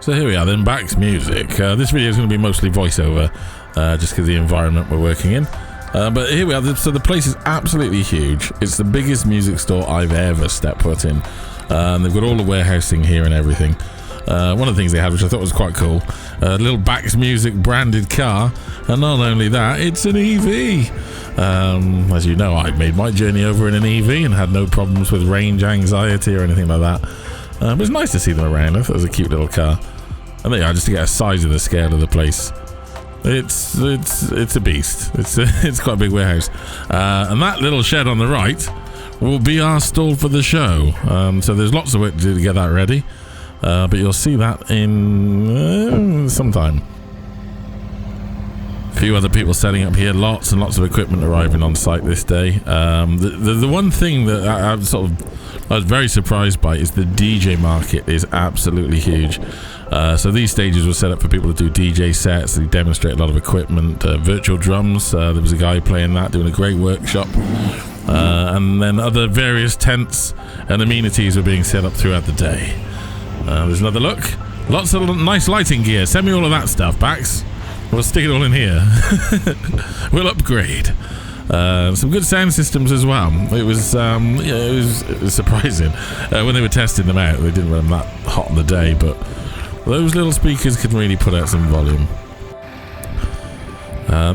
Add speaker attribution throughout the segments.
Speaker 1: So here we are then, Bax Music. This video is going to be mostly voiceover, just because of the environment we're working in. But here we are. So the place is absolutely huge. It's the biggest music store I've ever stepped foot in. They've got all the warehousing here and everything. One of the things they had, which I thought was quite cool, a little Bax Music branded car, and not only that, it's an EV. As you know, I made my journey over in an EV and had no problems with range anxiety or anything like that. But it's nice to see them around. I thought it was a cute little car. And there you are, just to get a size of the scale of the place. It's a beast. It's quite a big warehouse. And that little shed on the right will be our stall for the show. So there's lots of work to do to get that ready. But you'll see that in some time. A few other people setting up here. Lots and lots of equipment arriving on site this day. The one thing that I was very surprised by is the DJ market is absolutely huge. So these stages were set up for people to do DJ sets. They demonstrate a lot of equipment, virtual drums. There was a guy playing that, doing a great workshop. And then other various tents and amenities were being set up throughout the day. There's another look. Lots of nice lighting gear. Send me all of that stuff, Bax. We'll stick it all in here. We'll upgrade. Some good sound systems as well. It was surprising when they were testing them out. They didn't run them that hot on the day, but those little speakers can really put out some volume.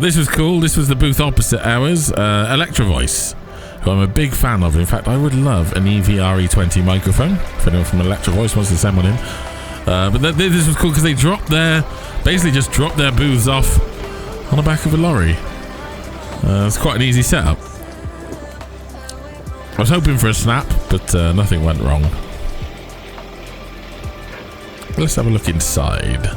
Speaker 1: This was cool. This was the booth opposite ours, Electro Voice, who I'm a big fan of. In fact, I would love an EV-RE20 microphone if anyone from Electro Voice wants to send one in. But this was cool because they basically just dropped their booths off on the back of a lorry. It's quite an easy setup. I was hoping for a snap, but nothing went wrong. Let's have a look inside.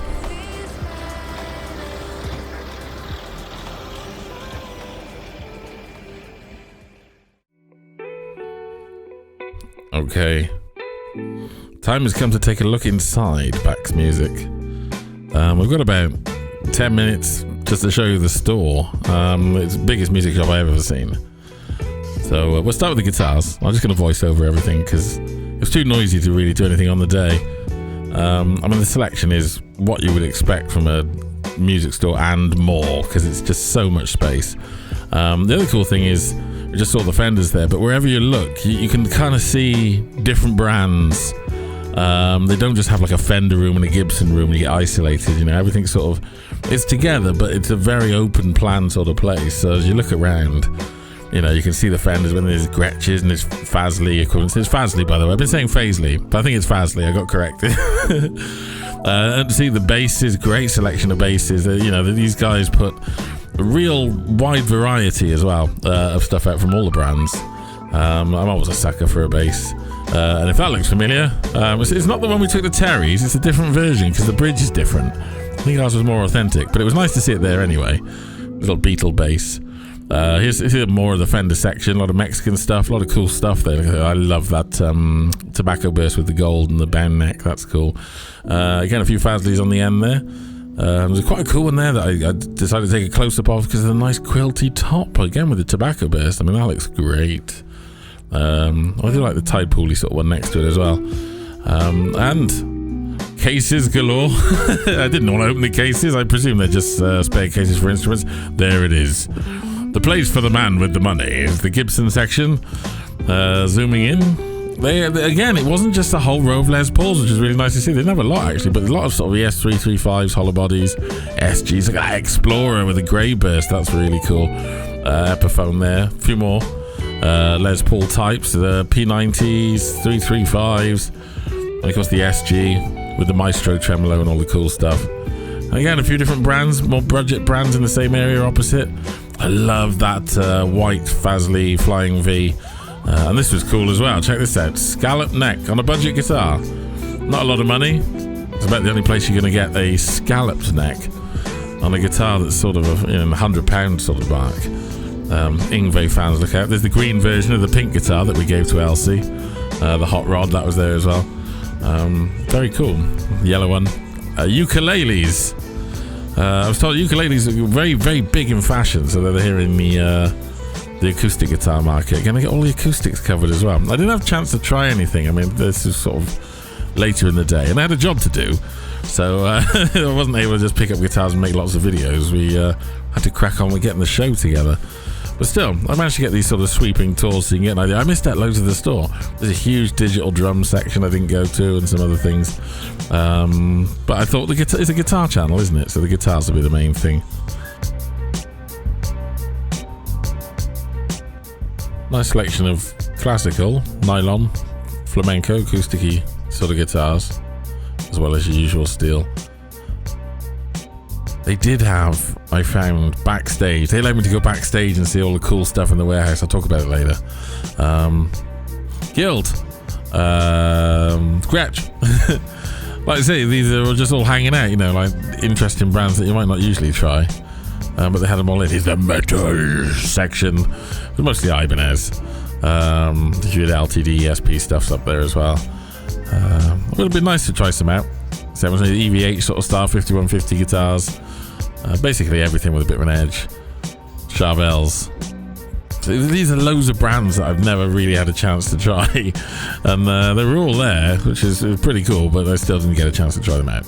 Speaker 1: Okay. Time has come to take a look inside Bax Music. We've got about 10 minutes just to show you the store. It's the biggest music shop I've ever seen. So we'll start with the guitars. I'm just going to voice over everything because it's too noisy to really do anything on the day. I mean, the selection is what you would expect from a music store and more because it's just so much space. The other cool thing is we just saw the Fenders there, but wherever you look, you can kind of see different brands. They don't just have like a Fender room and a Gibson room and you get isolated, you know, everything sort of, it's together, but it's a very open plan sort of place. So as you look around, you know, you can see the Fenders, when there's Gretches and there's Fazley equivalents. It's Fazley, by the way. I've been saying Fazley, but I think it's Fazley. I got corrected. And see the basses, great selection of basses. You know, these guys put a real wide variety as well of stuff out from all the brands. I'm always a sucker for a bass. And if that looks familiar, it's not the one we took to Terry's. It's a different version because the bridge is different. I think ours was more authentic, but it was nice to see it there anyway. Little Beetle bass. Here's more of the Fender section. A lot of Mexican stuff, a lot of cool stuff there. I love that tobacco burst with the gold and the bound neck. That's cool. Again, a few Fazleys on the end there. There's quite a cool one there that I decided to take a close-up of because of the nice quilty top, again with the tobacco burst. I mean, that looks great. I do like the Tide Pooly sort of one next to it as well. And cases galore. I didn't want to open the cases. I presume they're just spare cases for instruments. There it is. The place for the man with the money is the Gibson section. Zooming in. Again, it wasn't just a whole row of Les Pauls, which is really nice to see. They didn't have a lot, actually, but a lot of sort of ES335s, hollow bodies, SGs. Like that Explorer with a grey burst. That's really cool. Epiphone there. A few more Les Paul types. The P90s, 335s. And, of course, the SG with the Maestro tremolo and all the cool stuff. And again, a few different brands, more budget brands in the same area opposite. I love that white Fazley Flying V. And this was cool as well. Check this out. Scallop neck on a budget guitar. Not a lot of money. It's about the only place you're going to get a scalloped neck on a guitar that's sort of a £100 sort of mark. Ingve fans, look out. There's the green version of the pink guitar that we gave to Elsie. The hot rod, that was there as well. Very cool. The yellow one. Ukuleles. I was told ukuleles are very, very big in fashion, so they're here in the acoustic guitar market. Going to get all the acoustics covered as well. I didn't have a chance to try anything. I mean, this is sort of later in the day, and I had a job to do. So I wasn't able to just pick up guitars and make lots of videos. We had to crack on with getting the show together. But still, I managed to get these sort of sweeping tours so you can get an idea. I missed out loads of the store. There's a huge digital drum section I didn't go to and some other things. But I thought it's a guitar channel, isn't it? So the guitars will be the main thing. Nice selection of classical, nylon, flamenco, acoustic-y sort of guitars, as well as your usual steel. They did have, I found, backstage. They allowed me to go backstage and see all the cool stuff in the warehouse. I'll talk about it later. Guild. Gretsch. Like I say, these are just all hanging out, like interesting brands that you might not usually try. But they had them all in. Here's the metal section. It was mostly Ibanez. You had LTD, ESP stuffs up there as well. It would have been nice to try some out. So it was an EVH sort of style, 5150 guitars. Basically everything with a bit of an edge. Charvels. So these are loads of brands that I've never really had a chance to try. And they were all there, which is pretty cool, but I still didn't get a chance to try them out.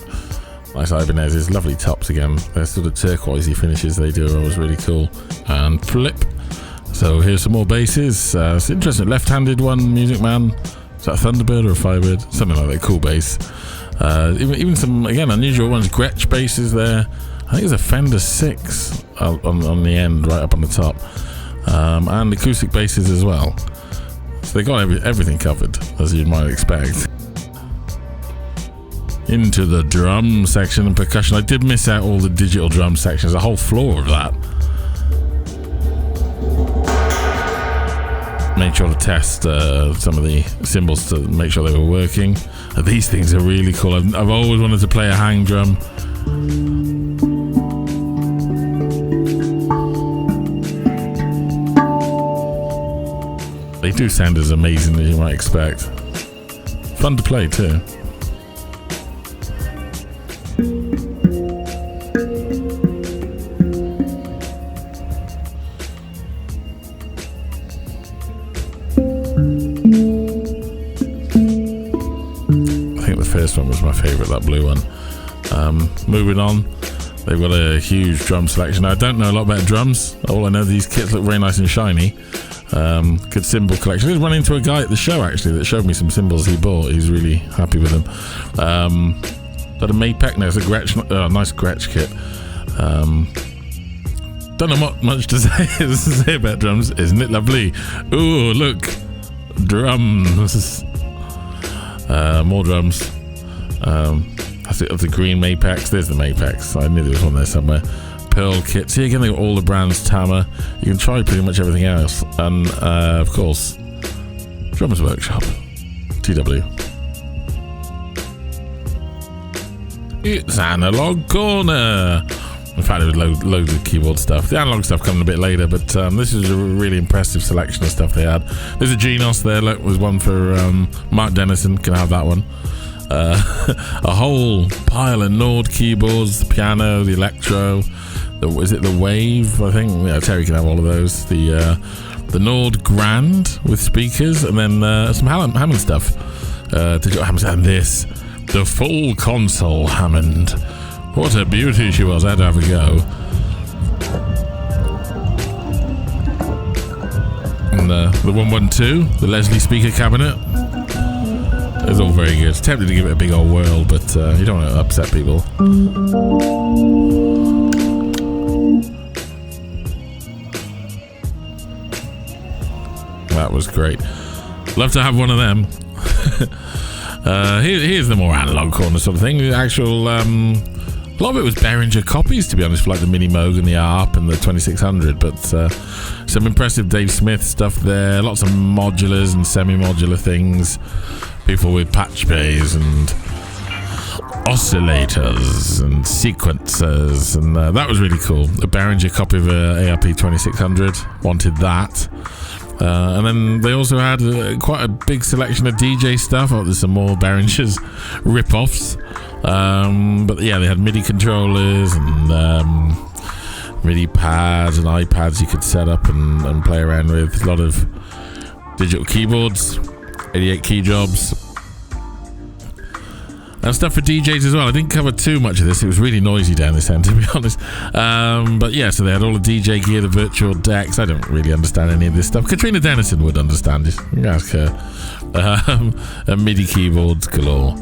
Speaker 1: Nice Ibanez's, lovely tops again. Their sort of turquoisey finishes they do are always really cool. And flip. So here's some more basses. It's interesting, left-handed one, Music Man. Is that a Thunderbird or a Firebird? Something like that, cool bass. Even some, again, unusual ones. Gretsch basses there. I think it's a Fender 6 on the end, right up on the top. And acoustic basses as well. So they got everything covered, as you might expect. Into the drum section and percussion. I did miss out all the digital drum sections, a whole floor of that. Made sure to test some of the cymbals to make sure they were working. These things are really cool. I've always wanted to play a hang drum. They do sound as amazing as you might expect. Fun to play too. First one was my favourite, that blue one. Moving on, they've got a huge drum selection. Now, I don't know a lot about drums. All I know, these kits look very nice and shiny. Good cymbal collection. I did run into a guy at the show actually that showed me some cymbals he bought. He's really happy with them. Got a Mapec. No, it's a Gretsch, nice Gretsch kit. Don't know much to say about drums. Isn't it lovely? Ooh, look, drums. More drums. That's the green Mapex. There's the Mapex. I knew there was one there somewhere. Pearl kit. See, again, they got all the brands. Tama. You can try pretty much everything else. And of course, Drummers Workshop. TW. It's Analog Corner. In fact, there was loads of keyboard stuff. The analog stuff coming a bit later, but this is a really impressive selection of stuff they had. There's a Ginos there. Look, there's one for Mark Dennison. Can have that one. A whole pile of Nord keyboards, the piano, the electro. Is it the Wave? I think Terry can have all of those. The Nord Grand with speakers, and then some Hammond stuff. Digital Hammond, and this, the full console Hammond. What a beauty she was. I had to have a go. And the 112, the Leslie speaker cabinet. It's all very good. It's tempted to give it a big old whirl, but you don't want to upset people. That was great. Love to have one of them. Here's the more analog corner sort of thing. The actual... a lot of it was Behringer copies, to be honest, for like the Mini Moog and the ARP and the 2600, but some impressive Dave Smith stuff there. Lots of modulars and semi-modular things. People with patch bays and oscillators and sequencers, and that was really cool. A Behringer copy of ARP 2600. Wanted that. And then they also had quite a big selection of DJ stuff. Oh, there's some more Behringer's rip-offs. But yeah, they had MIDI controllers and MIDI pads and iPads you could set up and play around with. A lot of digital keyboards, 88 key jobs. And stuff for DJs as well. I didn't cover too much of this. It was really noisy down this end, to be honest. But yeah, so they had all the DJ gear, the virtual decks. I don't really understand any of this stuff. Katrina Dennison would understand it. Ask her. And MIDI keyboards galore.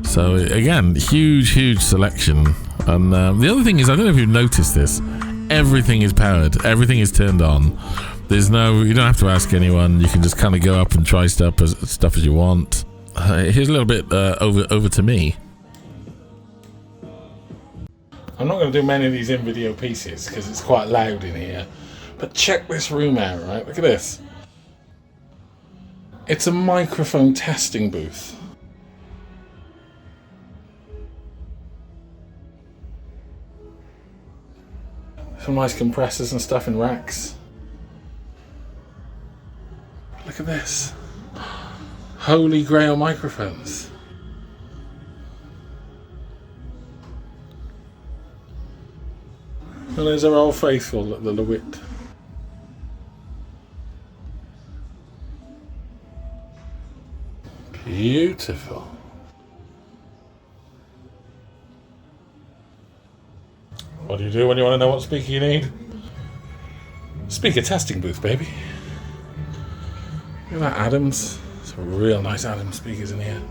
Speaker 1: So again, huge selection. And the other thing is, I don't know if you've noticed this, everything is powered. Everything is turned on. You don't have to ask anyone. You can just kind of go up and try stuff as you want. Here's a little bit over to me. I'm not going to do many of these in-video pieces because it's quite loud in here. But check this room out, right? Look at this. It's a microphone testing booth. Some nice compressors and stuff in racks. Look at this. Holy Grail microphones. And there's our old faithful at the LeWitt. Beautiful. What do you do when you want to know what speaker you need? Speaker testing booth, baby. Look at that Adams. Some real nice Adams speakers in here.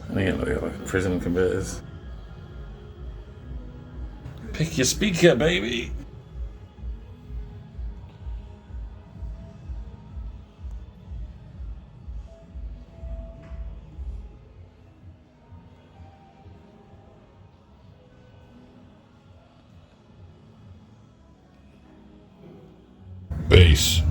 Speaker 1: And again, look at the prism converters. Pick your speaker, baby. Bass